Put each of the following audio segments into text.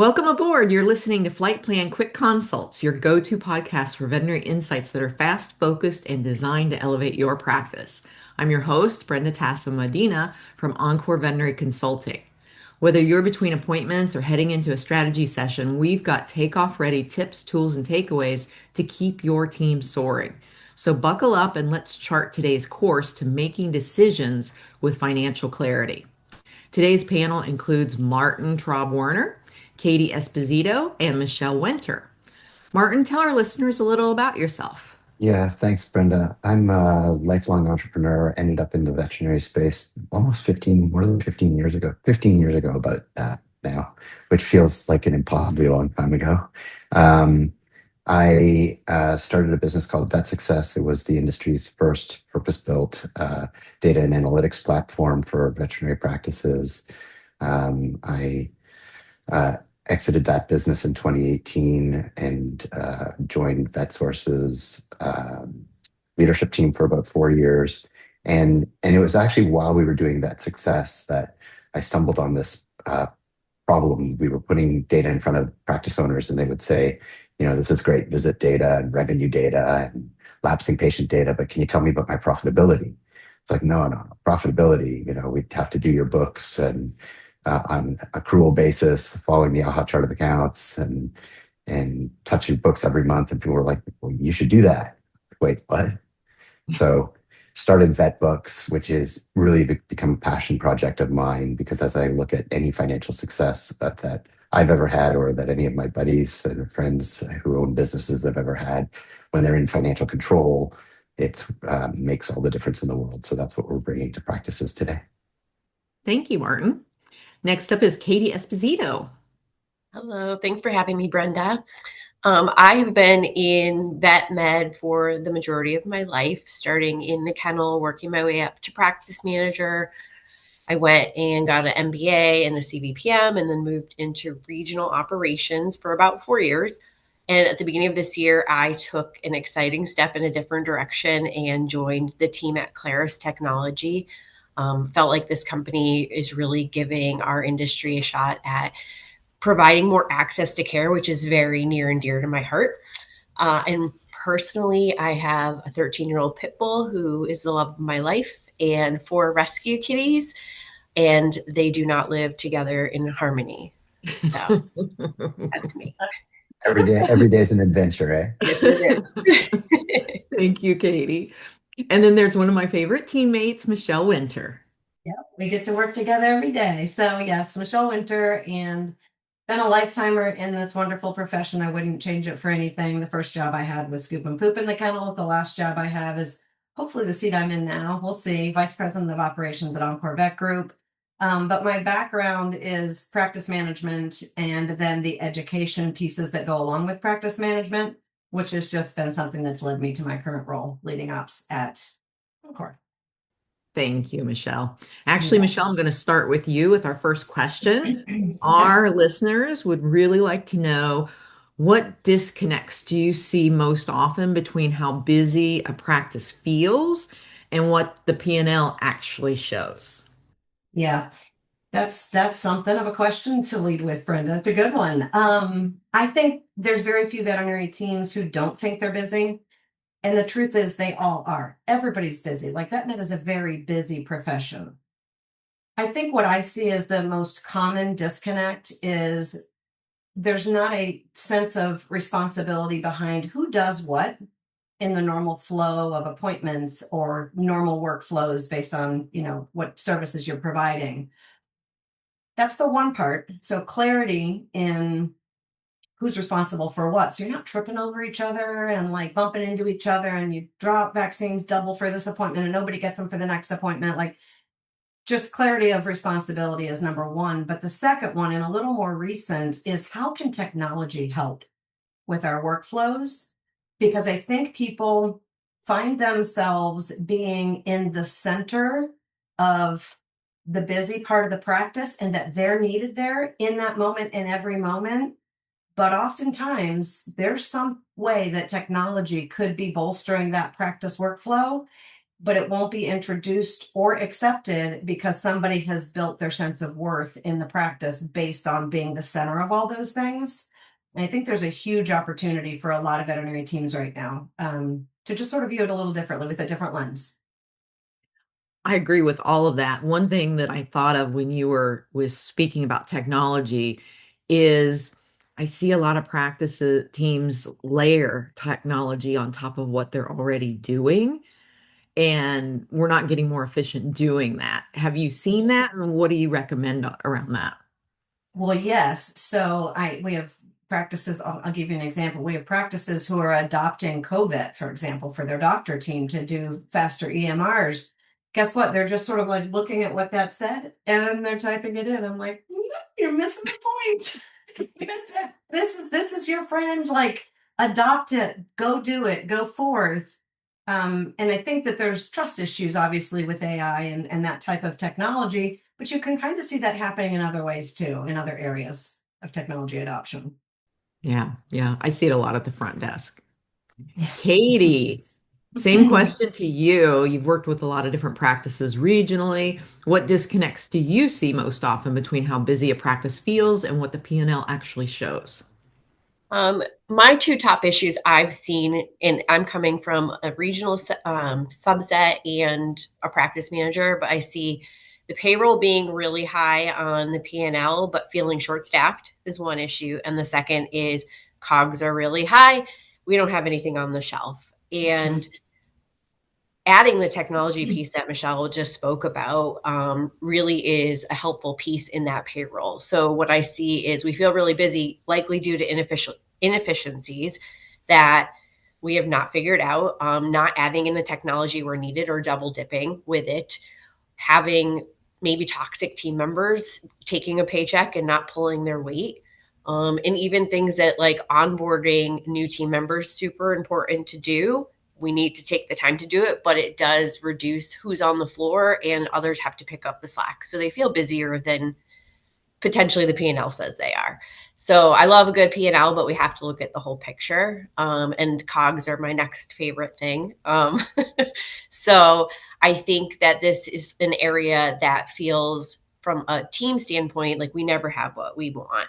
Welcome aboard. You're listening to FlightPlan Quick Consults, your go-to podcast for veterinary insights that are fast, focused, and designed to elevate your practice. I'm your host, Brenda Tassava Medina from Encore Veterinary Consulting. Whether you're between appointments or heading into a strategy session, we've got takeoff-ready tips, tools, and takeaways to keep your team soaring. So buckle up and let's chart today's course to making decisions with financial clarity. Today's panel includes Martin Traub-Werner, Katie Esposito, and Michelle Winter. Martin, tell our listeners a little about yourself. Yeah, thanks, Brenda. I'm a lifelong entrepreneur, ended up in the veterinary space almost more than 15 years ago, 15 years ago, about that now, which feels like an impossibly long time ago. Um, I started a business called Vet Success. It was the industry's first purpose-built data and analytics platform for veterinary practices. I uh, exited that business in 2018 and joined VetSource's leadership team for about 4 years. And it was actually while we were doing Vet Success that I stumbled on this problem. We were putting data in front of practice owners, and they would say, this is great visit data and revenue data and lapsing patient data, but can you tell me about my profitability? It's like, no, profitability, we'd have to do your books and on accrual basis, following the AAHA Chart of Accounts and touch your books every month. And people were like, well, you should do that. Wait, what? So started VetBooks, which is really become a passion project of mine, because as I look at any financial success that I've ever had, or that any of my buddies and friends who own businesses have ever had, when they're in financial control, it makes all the difference in the world. So that's what we're bringing to practices today. Thank you, Martin. Next up is Katie Esposito. Hello, thanks for having me, Brenda. I have been in vet med for the majority of my life, starting in the kennel, working my way up to practice manager. I went and got an MBA and a CVPM, and then moved into regional operations for about 4 years. And at the beginning of this year, I took an exciting step in a different direction and joined the team at Claris Technology. Felt like this company is really giving our industry a shot at providing more access to care, which is very near and dear to my heart. And personally, I have a 13-year-old pit bull who is the love of my life, and 4 rescue kitties, and they do not live together in harmony. So that's me. Every day is an adventure, eh? Yes, it is. Thank you, Katie. And then there's one of my favorite teammates, Michelle Winter. Yep, we get to work together every day. So yes, Michelle Winter, and been a lifetimer in this wonderful profession. I wouldn't change it for anything. The first job I had was scoop and poop in the kennel. The last job I have is hopefully the seat I'm in now. We'll see. Vice President of Operations at Encore Vet Group. But my background is practice management, and then the education pieces that go along with practice management, which has just been something that's led me to my current role, leading ops at Encore. Thank you, Michelle. Actually, Michelle, I'm going to start with you with our first question. Our listeners would really like to know, what disconnects do you see most often between how busy a practice feels and what the P&L actually shows? Yeah, that's something of a question to lead with, Brenda. It's a good one. I think there's very few veterinary teams who don't think they're busy. And the truth is they all are. Everybody's busy. Like, vet med is a very busy profession. I think what I see as the most common disconnect is there's not a sense of responsibility behind who does what in the normal flow of appointments or normal workflows based on, what services you're providing. That's the one part. So clarity in who's responsible for what. So you're not tripping over each other and like bumping into each other, and you drop vaccines double for this appointment and nobody gets them for the next appointment. Like, just clarity of responsibility is number one. But the second one, and a little more recent, is how can technology help with our workflows? Because I think people find themselves being in the center of the busy part of the practice, and that they're needed there in that moment, in every moment. But oftentimes there's some way that technology could be bolstering that practice workflow. but it won't be introduced or accepted because somebody has built their sense of worth in the practice based on being the center of all those things. And I think there's a huge opportunity for a lot of veterinary teams right now to just sort of view it a little differently with a different lens. I agree with all of that. One thing that I thought of when you was speaking about technology is I see a lot of practices teams layer technology on top of what they're already doing, and we're not getting more efficient doing that. Have you seen that, and what do you recommend around that? Well, yes. So we have practices. I'll give you an example. We have practices who are adopting COVID, for example, for their doctor team to do faster EMRs. Guess what? They're just sort of like looking at what that said and then they're typing it in. I'm like, no, you're missing the point. You missed it. This is your friend. Like, adopt it, go do it, go forth. And I think that there's trust issues, obviously, with AI and that type of technology, but you can kind of see that happening in other ways too, in other areas of technology adoption. Yeah, yeah, I see it a lot at the front desk. Katie, same question to you. You've worked with a lot of different practices regionally. What disconnects do you see most often between how busy a practice feels and what the P&L actually shows? My two top issues I've seen, and I'm coming from a regional subset and a practice manager, but I see the payroll being really high on the P&L, but feeling short-staffed is one issue. And the second is COGS are really high. We don't have anything on the shelf. And adding the technology piece that Michelle just spoke about really is a helpful piece in that payroll. So what I see is we feel really busy, likely due to inefficiencies that we have not figured out, not adding in the technology where needed or double dipping with it, having maybe toxic team members taking a paycheck and not pulling their weight. And even things that like onboarding new team members, super important to do. We need to take the time to do it, but it does reduce who's on the floor and others have to pick up the slack. So they feel busier than potentially the P&L says they are. So I love a good P&L, but we have to look at the whole picture. And COGS are my next favorite thing. So I think that this is an area that feels from a team standpoint, like we never have what we want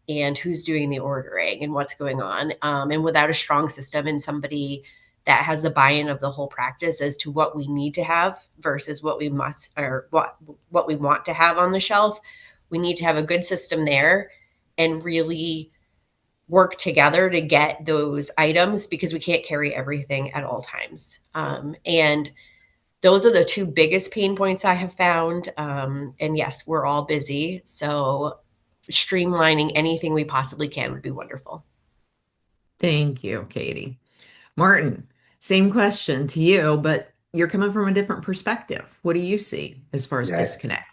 and who's doing the ordering and what's going on. And without a strong system and somebody that has the buy-in of the whole practice as to what we need to have versus what we must or what we want to have on the shelf. We need to have a good system there and really work together to get those items because we can't carry everything at all times. And those are the two biggest pain points I have found. And yes, we're all busy. So streamlining anything we possibly can would be wonderful. Thank you, Katie. Martin, same question to you, but you're coming from a different perspective. What do you see as far as disconnect?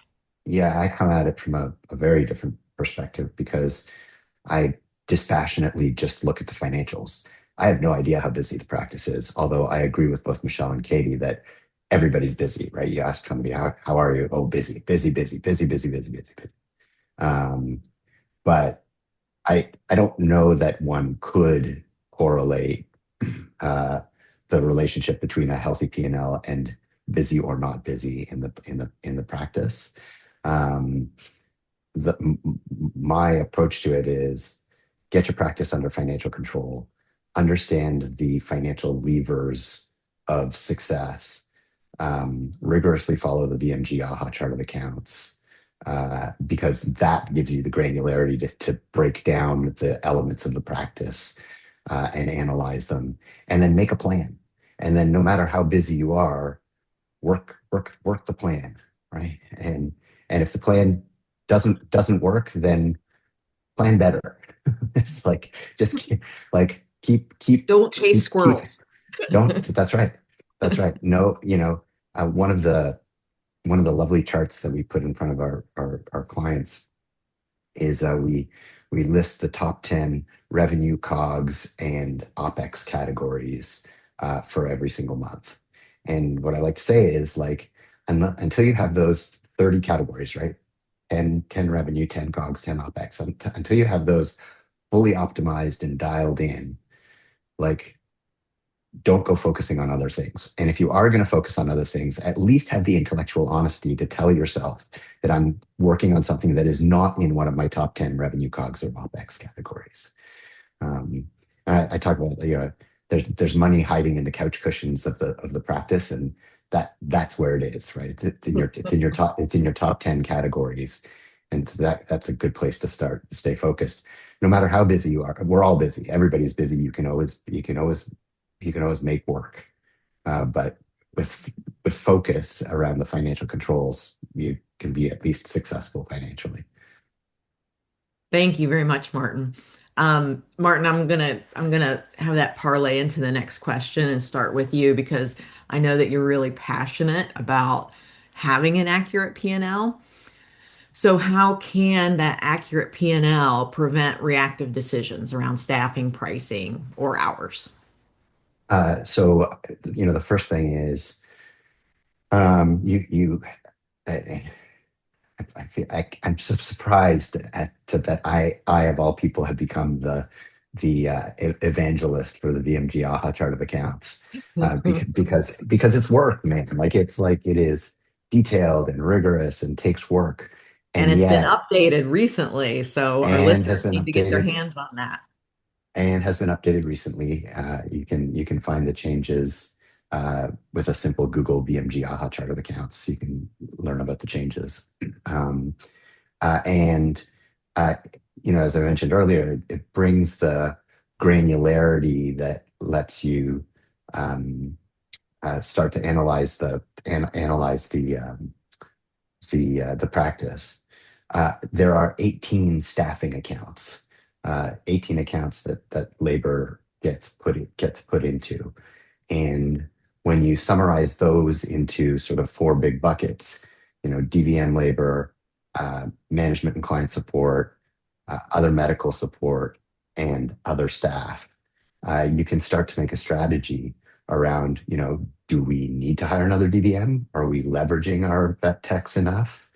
Yeah, I come at it from a very different perspective because I dispassionately just look at the financials. I have no idea how busy the practice is, although I agree with both Michelle and Katie that everybody's busy, right? You ask somebody, how are you? Oh, busy, busy, busy, busy, busy, busy, busy, busy. But I don't know that one could correlate the relationship between a healthy P&L and busy or not busy in the practice. My approach to it is get your practice under financial control, understand the financial levers of success, rigorously follow the BMG AAHA Chart of Accounts, because that gives you the granularity to break down the elements of the practice and analyze them, and then make a plan. And then no matter how busy you are, work the plan, right? And if the plan doesn't work, then plan better. It's like just keep Don't chase squirrels. That's right. That's right. No, one of the lovely charts that we put in front of our clients is we list the top 10 revenue, COGS, and OPEX categories for every single month. And what I like to say is until you have those 30 categories, right? 10 revenue, 10 COGS, 10 OPEX, until you have those fully optimized and dialed in, don't go focusing on other things. And if you are going to focus on other things, at least have the intellectual honesty to tell yourself that I'm working on something that is not in one of my top 10 revenue COGS or OPEX categories. Um, I talk about, there's money hiding in the couch cushions of the practice, and that's where it is, right? It's in your top 10 categories, and so that's a good place to start. Stay focused, no matter how busy you are. We're all busy. Everybody's busy. You can always make work, but with focus around the financial controls, you can be at least successful financially. Thank you very much, Martin. Martin, I'm gonna have that parlay into the next question and start with you because I know that you're really passionate about having an accurate P&L. So how can that accurate P&L prevent reactive decisions around staffing, pricing, or hours? The first thing is, you I'm so surprised that I of all people have become the evangelist for the VMG AHA Chart of Accounts, because it's work, man. Like it is detailed and rigorous and takes work, And and it's been yet updated recently, so our and listeners has been need to get their updated hands on that. and has been updated recently. You can find the changes with a simple Google VMG AHA Chart of Accounts. You can learn about the changes. Um, and as I mentioned earlier, it brings the granularity that lets you start to analyze the practice. There are 18 staffing accounts, 18 accounts that labor gets put into, and when you summarize those into sort of four big buckets, DVM labor, management and client support, other medical support, and other staff, you can start to make a strategy around, do we need to hire another DVM? Are we leveraging our vet techs enough?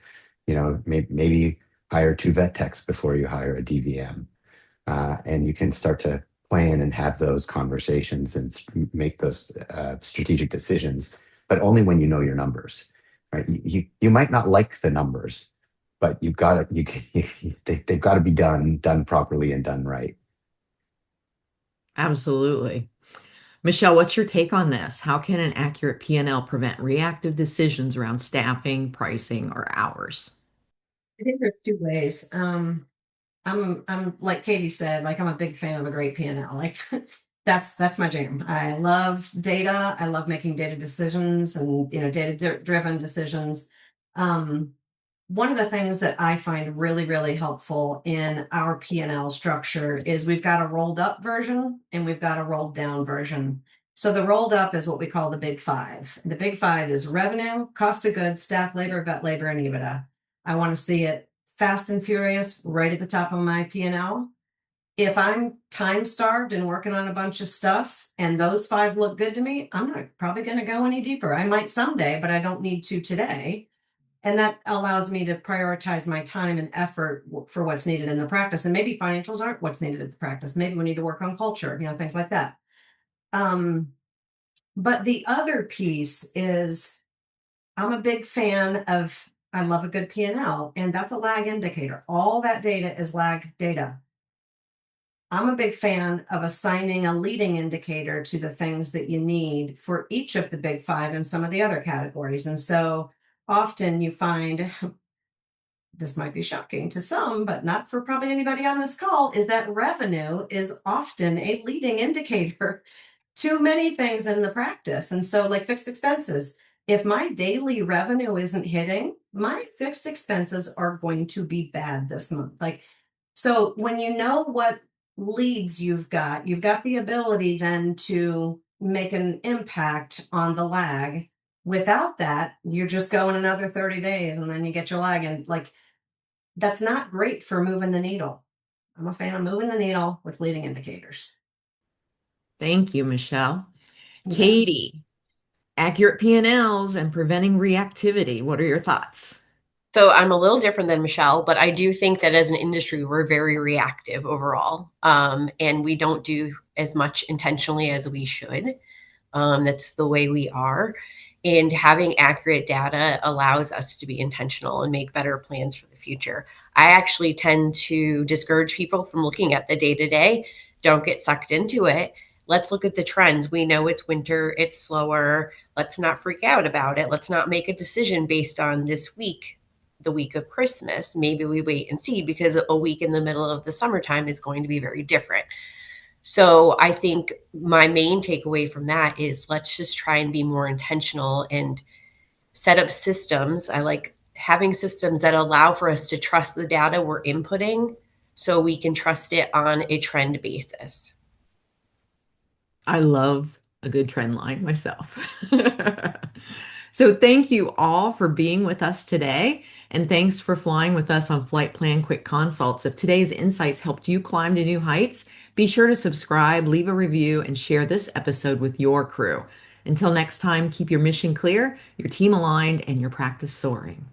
Maybe hire two vet techs before you hire a DVM. And you can start to plan and have those conversations and make those strategic decisions, but only when you know your numbers, right? You might not like the numbers, but they've got to be done properly and done right. Absolutely. Michelle, what's your take on this? How can an accurate P&L prevent reactive decisions around staffing, pricing, or hours? I think there's two ways. I'm like Katie said, like I'm a big fan of a great P&L. Like that's my jam. I love data. I love making data decisions and data driven decisions. One of the things that I find really, really helpful in our P&L structure is we've got a rolled up version and we've got a rolled down version. So the rolled up is what we call the big five. The big five is revenue, cost of goods, staff labor, vet labor, and EBITDA. I want to see it fast and furious right at the top of my P&L. If I'm time starved and working on a bunch of stuff and those five look good to me, I'm not probably going to go any deeper. I might someday, but I don't need to today. And that allows me to prioritize my time and effort for what's needed in the practice. And maybe financials aren't what's needed in the practice. Maybe we need to work on culture, things like that. But the other piece is I'm a big fan of, I love a good P&L, and that's a lag indicator. All that data is lag data. I'm a big fan of assigning a leading indicator to the things that you need for each of the big five and some of the other categories. And so often you find, this might be shocking to some, but not for probably anybody on this call, is that revenue is often a leading indicator to many things in the practice. And so like fixed expenses, if my daily revenue isn't hitting, my fixed expenses are going to be bad this month. So when you know what leads you've got the ability then to make an impact on the lag. Without that, you're just going another 30 days and then you get your lag, and that's not great for moving the needle. I'm a fan of moving the needle with leading indicators. Thank you, Michelle. Yeah. Katie, accurate P&Ls and preventing reactivity. What are your thoughts? So I'm a little different than Michelle, but I do think that as an industry, we're very reactive overall. And we don't do as much intentionally as we should. That's the way we are. And having accurate data allows us to be intentional and make better plans for the future. I actually tend to discourage people from looking at the day-to-day. Don't get sucked into it. Let's look at the trends. We know it's winter, it's slower. Let's not freak out about it. Let's not make a decision based on this week, the week of Christmas. Maybe we wait and see, because a week in the middle of the summertime is going to be very different. So I think my main takeaway from that is, let's just try and be more intentional and set up systems. I like having systems that allow for us to trust the data we're inputting, so we can trust it on a trend basis. I love a good trend line myself. So thank you all for being with us today. And thanks for flying with us on Flight Plan Quick Consults. If today's insights helped you climb to new heights, be sure to subscribe, leave a review, and share this episode with your crew. Until next time, keep your mission clear, your team aligned, and your practice soaring.